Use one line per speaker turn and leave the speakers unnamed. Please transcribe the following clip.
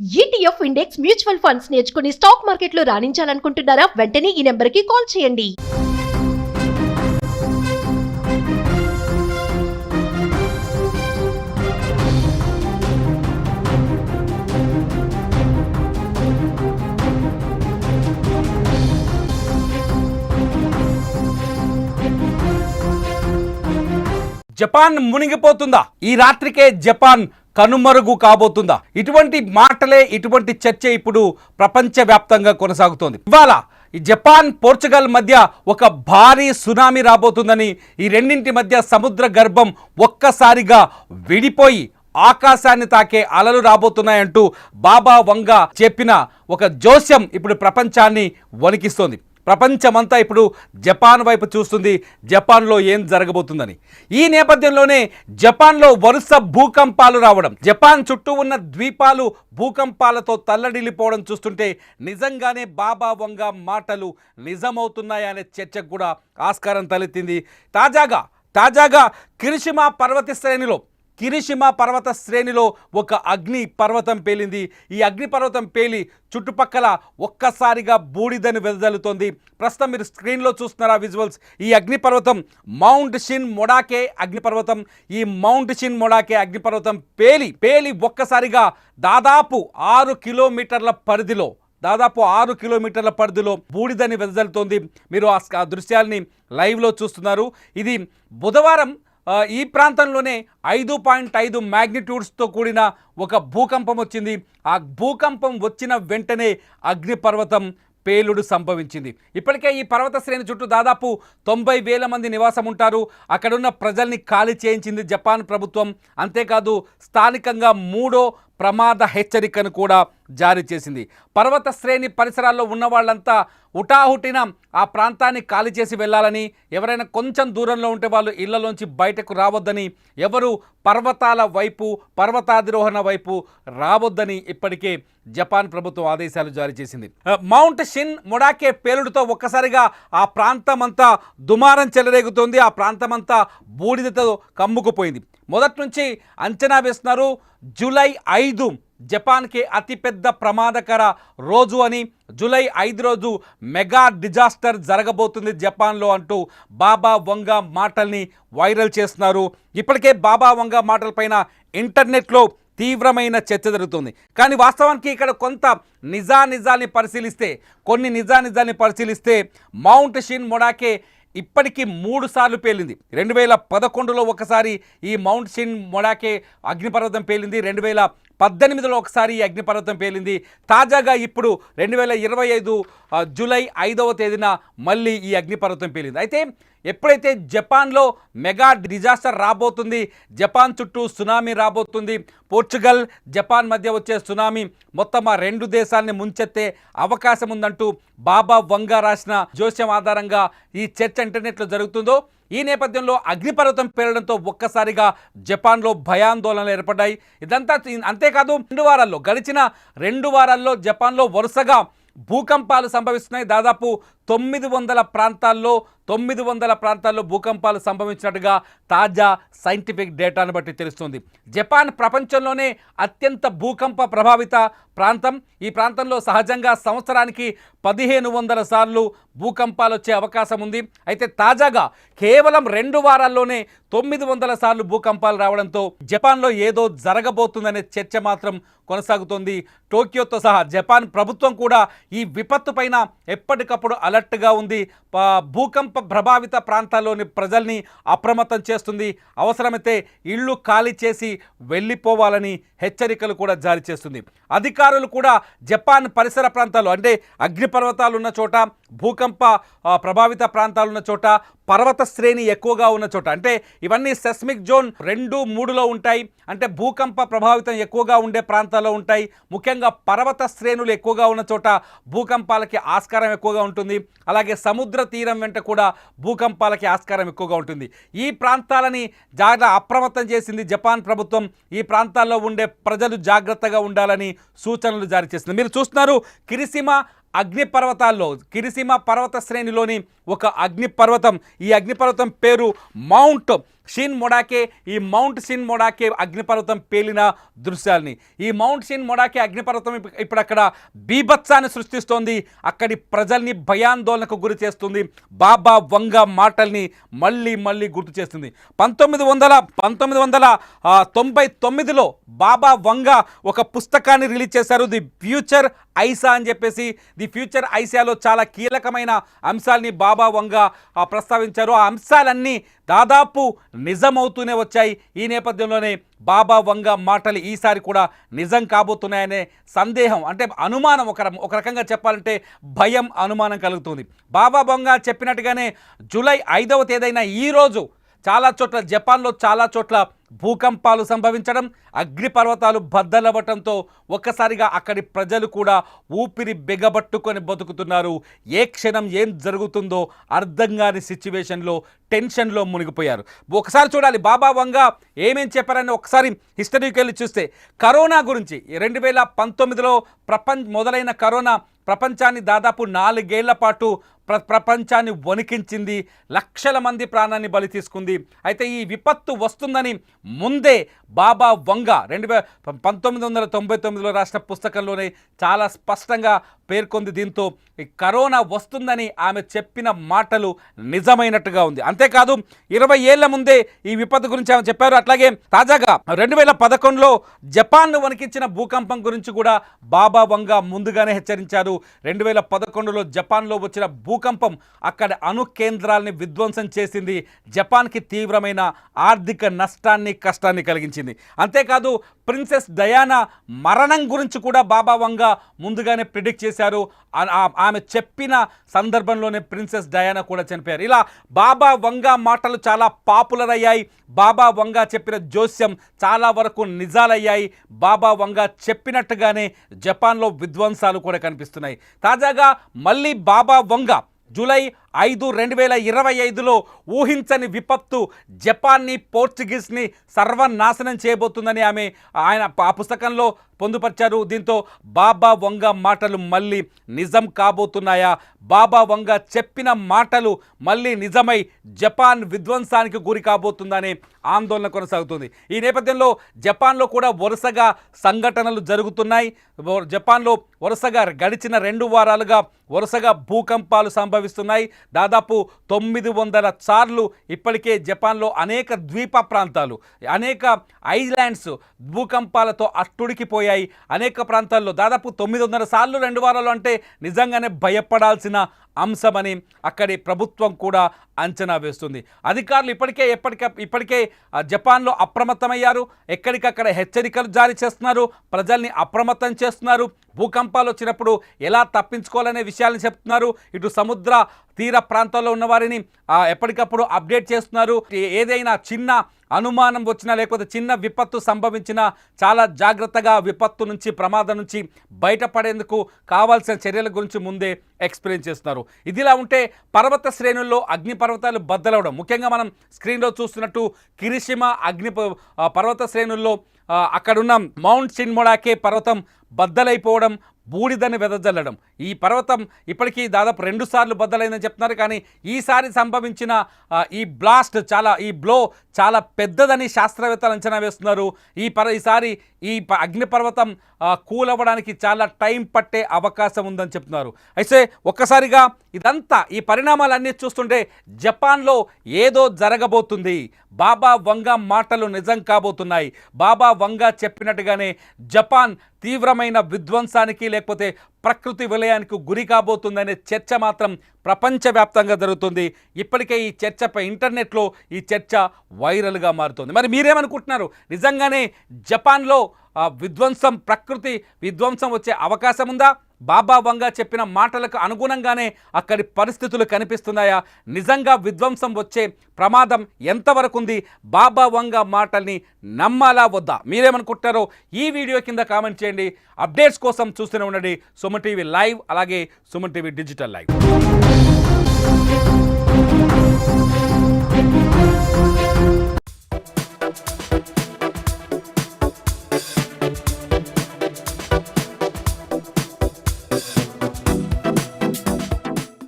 ETF index mutual funds నేర్చుకుని stock మార్కెట్లో రాణించాలనుకుంటున్నారా? వెంటనే ఈ నెంబర్కి కాల్ చేయండి.
జపాన్ మునిగిపోతుందా? ఈ రాత్రికే జపాన్ కనుమరుగు కాబోతుందా? ఇటువంటి మాటలే, ఇటువంటి చర్చ ఇప్పుడు ప్రపంచవ్యాప్తంగా కొనసాగుతోంది. ఇవాళ ఈ జపాన్ పోర్చుగల్ మధ్య ఒక భారీ సునామీ రాబోతుందని, ఈ రెండింటి మధ్య సముద్ర గర్భం ఒక్కసారిగా విడిపోయి ఆకాశాన్ని తాకే అలలు రాబోతున్నాయంటూ బాబా వంగ చెప్పిన ఒక జోస్యం ఇప్పుడు ప్రపంచాన్ని వణికిస్తోంది. ప్రపంచమంతా ఇప్పుడు జపాన్ వైపు చూస్తుంది, జపాన్లో ఏం జరగబోతుందని. ఈ నేపథ్యంలోనే జపాన్లో వరుస భూకంపాలు రావడం, జపాన్ చుట్టూ ఉన్న ద్వీపాలు భూకంపాలతో తల్లడిల్లిపోవడం చూస్తుంటే నిజంగానే బాబా వంగ మాటలు నిజమవుతున్నాయనే చర్చకు కూడా ఆస్కారం తలెత్తింది. తాజాగా కిరిషిమా పర్వత శ్రేణిలో ఒక అగ్ని పర్వతం పేలింది. ఈ అగ్ని పర్వతం పేలి చుట్టుపక్కల ఒక్కసారిగా బూడిదని వెదజల్లుతోంది. ప్రస్తుతం మీరు స్క్రీన్లో చూస్తున్నారా విజువల్స్. ఈ అగ్నిపర్వతం మౌంట్ షిన్ మొడాకే అగ్నిపర్వతం. ఈ మౌంట్ షిన్ మొడాకే అగ్నిపర్వతం పేలి ఒక్కసారిగా దాదాపు 6 కిలోమీటర్ల పరిధిలో బూడిదని వెదజల్లుతోంది. మీరు ఆ దృశ్యాల్ని లైవ్లో చూస్తున్నారు. ఇది బుధవారం ఈ ప్రాంతంలోనే 5.5 మ్యాగ్నిట్యూడ్స్తో కూడిన ఒక భూకంపం వచ్చింది. ఆ భూకంపం వచ్చిన వెంటనే అగ్నిపర్వతం పేలుడు సంభవించింది. ఇప్పటికే ఈ పర్వత శ్రేణి చుట్టూ దాదాపు 90,000 మంది నివాసం ఉంటారు. అక్కడున్న ప్రజల్ని ఖాళీ చేయించింది జపాన్ ప్రభుత్వం. అంతేకాదు స్థానికంగా 3వ ప్రమాద హెచ్చరికను కూడా జారీ చేసింది. పర్వత శ్రేణి పరిసరాల్లో ఉన్న వాళ్ళంతా హుటాహుటిన ఆ ప్రాంతాన్ని ఖాళీ చేసి వెళ్ళాలని, ఎవరైనా కొంచెం దూరంలో ఉంటే వాళ్ళు ఇళ్లలోంచి బయటకు రావద్దని, ఎవరు పర్వతాధిరోహణ వైపు రావద్దని ఇప్పటికే జపాన్ ప్రభుత్వం ఆదేశాలు జారీ చేసింది. మౌంట్ షిన్ మొడాకే పేలుడుతో ఒక్కసారిగా ఆ ప్రాంతమంతా దుమారం చెలరేగుతోంది. ఆ ప్రాంతమంతా బూడిదతో కమ్ముకుపోయింది. మొదటి నుంచి అంచనా వేస్తున్నారు జూలై 5 జపాన్కి అతిపెద్ద ప్రమాదకర రోజు అని. జూలై 5 రోజు మెగా డిజాస్టర్ జరగబోతుంది జపాన్లో అంటూ బాబా వంగ మాటల్ని వైరల్ చేస్తున్నారు. ఇప్పటికే బాబా వంగ మాటలపైన ఇంటర్నెట్లో తీవ్రమైన చర్చ జరుగుతుంది. కానీ వాస్తవానికి ఇక్కడ కొన్ని నిజానిజాల్ని పరిశీలిస్తే మౌంట్ షిన్ మొడాకే ఇప్పటికీ 3 సార్లు పేలింది. 2011లో ఒకసారి ఈ మౌంట్ షిన్ మొడాకే అగ్నిపర్వతం పేలింది. 2018లో ఒకసారి ఈ అగ్నిపర్వతం పేలింది. తాజాగా ఇప్పుడు 2025 జూలై 5వ తేదీన మళ్ళీ ఈ అగ్నిపర్వతం పేలింది. అయితే ఎప్పుడైతే జపాన్లో మెగా డిజాస్టర్ రాబోతుంది, జపాన్ చుట్టూ సునామీ రాబోతుంది, పోర్చుగల్ జపాన్ మధ్య వచ్చే సునామీ మొత్తం ఆ 2 దేశాలని ముంచెత్తే అవకాశం ఉందంటూ బాబా వంగ రాసిన జోస్యం ఆధారంగా ఈ చర్చ ఇంటర్నెట్లో జరుగుతుందో, ఈ నేపథ్యంలో అగ్నిపర్వతం పేలడంతో ఒక్కసారిగా జపాన్లో భయాందోళనలు ఏర్పడ్డాయి. ఇదంతా అంతేకాదు గడిచిన 2 వారాల్లో జపాన్లో వరుసగా భూకంపాలు సంభవిస్తున్నాయి. దాదాపు 900 ప్రాంతాల్లో భూకంపాలు సంభవించినట్టుగా తాజా సైంటిఫిక్ డేటాను బట్టి తెలుస్తుంది. జపాన్ ప్రపంచంలోనే అత్యంత భూకంప ప్రభావిత ప్రాంతం. ఈ ప్రాంతంలో సహజంగా సంవత్సరానికి 1500 సార్లు భూకంపాలు వచ్చే అవకాశం ఉంది. అయితే తాజాగా కేవలం 2 వారాల్లోనే 900 సార్లు భూకంపాలు రావడంతో జపాన్లో ఏదో జరగబోతుందనే చర్చ మాత్రం కొనసాగుతోంది. టోక్యోతో సహా జపాన్ ప్రభుత్వం కూడా ఈ విపత్తు పైన ఎప్పటికప్పుడు అలర్ట్గా ఉంది. భూకంప ప్రభావిత ప్రాంతాల్లోని ప్రజల్ని అప్రమత్తం చేస్తుంది. అవసరమైతే ఇళ్ళు ఖాళీ చేసి వెళ్ళిపోవాలని హెచ్చరికలు కూడా జారీ చేస్తుంది. అధికారులు కూడా జపాన్ పరిసర ప్రాంతాలు, అంటే అగ్నిపర్వతాలు ఉన్న చోట, భూకంప ప్రభావిత ప్రాంతాలు ఉన్న చోట, పర్వత శ్రేణి ఎక్కువగా ఉన్న చోట, అంటే ఇవన్నీ సెస్మిక్ జోన్ 2, 3లో ఉంటాయి. అంటే భూకంప ప్రభావితం ఎక్కువగా ఉండే ప్రాంతాల్లో ఉంటాయి. ముఖ్యంగా పర్వత శ్రేణులు ఎక్కువగా ఉన్న చోట భూకంపాలకి ఆస్కారం ఎక్కువగా ఉంటుంది. అలాగే సముద్ర తీరం వెంట కూడా భూకంపాలకి ఆస్కారం ఎక్కువగా ఉంటుంది. ఈ ప్రాంతాలని అప్రమత్తం చేసింది జపాన్ ప్రభుత్వం. ఈ ప్రాంతాల్లో ఉండే ప్రజలు జాగ్రత్తగా ఉండాలని సూచనలు జారీ చేసింది. మీరు చూస్తున్నారు కిరిసిమా పర్వత శ్రేణిలోని ఒక అగ్నిపర్వతం. ఈ అగ్నిపర్వతం పేరు మౌంట్ షిన్ మొడాకే, ఈ మౌంట్ షిన్ మొడాకే అగ్నిపర్వతం పేలిన దృశ్యాల్ని. ఈ మౌంట్ షిన్ మొడాకే అగ్నిపర్వతం ఇప్పుడు అక్కడ బీభత్సాన్ని సృష్టిస్తోంది, అక్కడి ప్రజల్ని భయాందోళనకు గురి చేస్తుంది, బాబా వంగా మాటల్ని మళ్ళీ మళ్ళీ గుర్తు చేస్తుంది. 1999లో బాబా వంగా ఒక పుస్తకాన్ని రిలీజ్ చేశారు, ది ఫ్యూచర్ ఐసా అని చెప్పేసి. ది ఫ్యూచర్ ఐసాలో చాలా కీలకమైన అంశాలని బాబా వంగా ప్రస్తావించారు. ఆ అంశాలన్నీ దాదాపు నిజమవుతూనే వచ్చాయి. ఈ నేపథ్యంలోనే బాబా వంగా మాటలు ఈసారి కూడా నిజం కాబోతున్నాయనే సందేహం, అంటే అనుమానం, ఒక రకంగా చెప్పాలంటే భయం, అనుమానం కలుగుతుంది. బాబా వంగా చెప్పినట్టుగానే జూలై 5వ తేదీన ఈరోజు చాలా చోట్ల, జపాన్లో చాలా చోట్ల భూకంపాలు సంభవించడం, అగ్నిపర్వతాలు బద్దలవ్వటంతో ఒక్కసారిగా అక్కడి ప్రజలు కూడా ఊపిరి బిగబట్టుకొని బతుకుతున్నారు. ఏ క్షణం ఏం జరుగుతుందో అర్థం కాని సిచ్యువేషన్లో, టెన్షన్లో మునిగిపోయారు. ఒకసారి చూడాలి బాబా వంగా ఏమేం చెప్పారని ఒకసారి హిస్టరీకి వెళ్ళి చూస్తే, కరోనా గురించి 2019లో మొదలైన కరోనా ప్రపంచాన్ని దాదాపు 4 ఏళ్ల పాటు ప్రపంచాన్ని వణికించింది, లక్షల మంది ప్రాణాన్ని బలి తీసుకుంది. అయితే ఈ విపత్తు వస్తుందని ముందే బాబా వంగా 1999లో రాసిన పుస్తకంలోనే చాలా స్పష్టంగా పేర్కొంది. దీంతో ఈ కరోనా వస్తుందని ఆమె చెప్పిన మాటలు నిజమైనట్టుగా ఉంది. అంతేకాదు 20 ఏళ్ల ముందే ఈ విపత్తు గురించి ఆమె చెప్పారు. అట్లాగే తాజాగా 2011లో జపాన్ను వణికించిన భూకంపం గురించి కూడా బాబా వంగా ముందుగానే హెచ్చరించారు. 2011లో జపాన్లో వచ్చిన భూకంపం అక్కడ అణు కేంద్రాలని విధ్వంసం చేసింది, జపాన్కి తీవ్రమైన ఆర్థిక నష్టాన్ని, కష్టాన్ని కలిగించింది. అంతేకాదు ప్రిన్సెస్ డయానా మరణం గురించి కూడా బాబా వంగా ముందుగానే ప్రిడిక్ట్ చేశారు. ఆమె చెప్పిన సందర్భంలోనే ప్రిన్సెస్ డయానా కూడా చనిపోయారు. ఇలా బాబా వంగా మాటలు చాలా పాపులర్ అయ్యాయి. బాబా వంగా చెప్పిన జోస్యం చాలా వరకు నిజాలయ్యాయి. బాబా వంగా చెప్పినట్టుగానే జపాన్లో విధ్వంసాలు కూడా కనిపిస్తున్నాయి. తాజాగా మళ్ళీ బాబా వంగా జూలై 5, 2025లో ఊహించని విపత్తు జపాన్ని, పోర్చుగీస్ని సర్వనాశనం చేయబోతుందని ఆయన ఆ పుస్తకంలో పొందుపరిచారు. దీంతో బాబా వంగా మాటలు మళ్ళీ నిజం కాబోతున్నాయా? బాబా వంగా చెప్పిన మాటలు మళ్ళీ నిజమై జపాన్ విధ్వంసానికి గురి కాబోతుందనే ఆందోళన కొనసాగుతుంది. ఈ నేపథ్యంలో జపాన్లో కూడా వరుసగా సంఘటనలు జరుగుతున్నాయి. జపాన్లో వరుసగా గడిచిన 2 వారాలుగా వరుసగా భూకంపాలు సంభవిస్తున్నాయి. దాదాపు 900 సార్లు ఇప్పటికే జపాన్లో అనేక ద్వీప ప్రాంతాలు, అనేక ఐలాండ్స్ భూకంపాలతో అట్టుడికిపోయాయి. అనేక ప్రాంతాల్లో దాదాపు 900 సార్లు 2 వారాలు అంటే నిజంగానే భయపడాల్సిన అంశమని అక్కడి ప్రభుత్వం కూడా అంచనా వేస్తుంది. అధికారులు ఇప్పటికే జపాన్లో అప్రమత్తమయ్యారు. ఎక్కడికక్కడ హెచ్చరికలు జారీ చేస్తున్నారు, ప్రజల్ని అప్రమత్తం చేస్తున్నారు. భూకంపాలు వచ్చినప్పుడు ఎలా తప్పించుకోవాలనే విషయాలను చెప్తున్నారు. ఇటు సముద్ర తీర ప్రాంతాల్లో ఉన్న వారిని ఎప్పటికప్పుడు అప్డేట్ చేస్తున్నారు. ఏదైనా చిన్న అనుమానం వచ్చినా, లేకపోతే చిన్న విపత్తు సంభవించినా చాలా జాగ్రత్తగా విపత్తు నుంచి, ప్రమాదం నుంచి బయటపడేందుకు కావాల్సిన చర్యల గురించి ముందే ఎక్స్ప్లెయిన్ చేస్తున్నారు. ఇదిలా ఉంటే పర్వత శ్రేణుల్లో అగ్నిపర్వతాలు బద్దలవడం, ముఖ్యంగా మనం స్క్రీన్లో చూస్తున్నట్టు కిరిషిమా పర్వత శ్రేణుల్లో అక్కడున్న మౌంట్ షిన్ మొడాకే పర్వతం బద్దలైపోవడం, బూడిదని వెదజల్లడం. ఈ పర్వతం ఇప్పటికీ దాదాపు 2 సార్లు బద్దలైందని చెప్తున్నారు. కానీ ఈసారి సంభవించిన ఈ బ్లో చాలా పెద్దదని శాస్త్రవేత్తలు అంచనా వేస్తున్నారు. ఈసారి ఈ అగ్నిపర్వతం కూలవడానికి చాలా టైం పట్టే అవకాశం ఉందని చెప్తున్నారు. అయితే ఒక్కసారిగా ఈ పరిణామాలన్నీ చూస్తుంటే జపాన్లో ఏదో జరగబోతుంది. బాబా వంగా మాటలు నిజం కాబోతున్నాయి. బాబా వంగా చెప్పినట్టుగానే జపాన్ తీవ్రమైన విధ్వంసానికి, లేకపోతే ప్రకృతి విలయానికి గురి కాబోతుందనే చర్చ మాత్రం ప్రపంచవ్యాప్తంగా జరుగుతుంది. ఇప్పటికే ఈ చర్చపై ఇంటర్నెట్లో ఈ చర్చ వైరల్గా మారుతుంది. మరి మీరేమనుకుంటున్నారు? నిజంగానే జపాన్లో ప్రకృతి విధ్వంసం వచ్చే అవకాశం ఉందా? బాబా వంగా చెప్పిన మాటలకు అనుగుణంగానే అక్కడి పరిస్థితులు కనిపిస్తున్నాయా? నిజంగా విధ్వంసం వచ్చే ప్రమాదం ఎంతవరకు ఉంది? బాబా వంగా మాటల్ని నమ్మాలా వద్దా? మీరేమనుకుంటున్నారో ఈ వీడియో కింద కామెంట్ చేయండి. అప్డేట్స్ కోసం చూస్తూనే ఉండండి సుమన్ టీవీ లైవ్, అలాగే సుమన్ టీవీ డిజిటల్ లైవ్.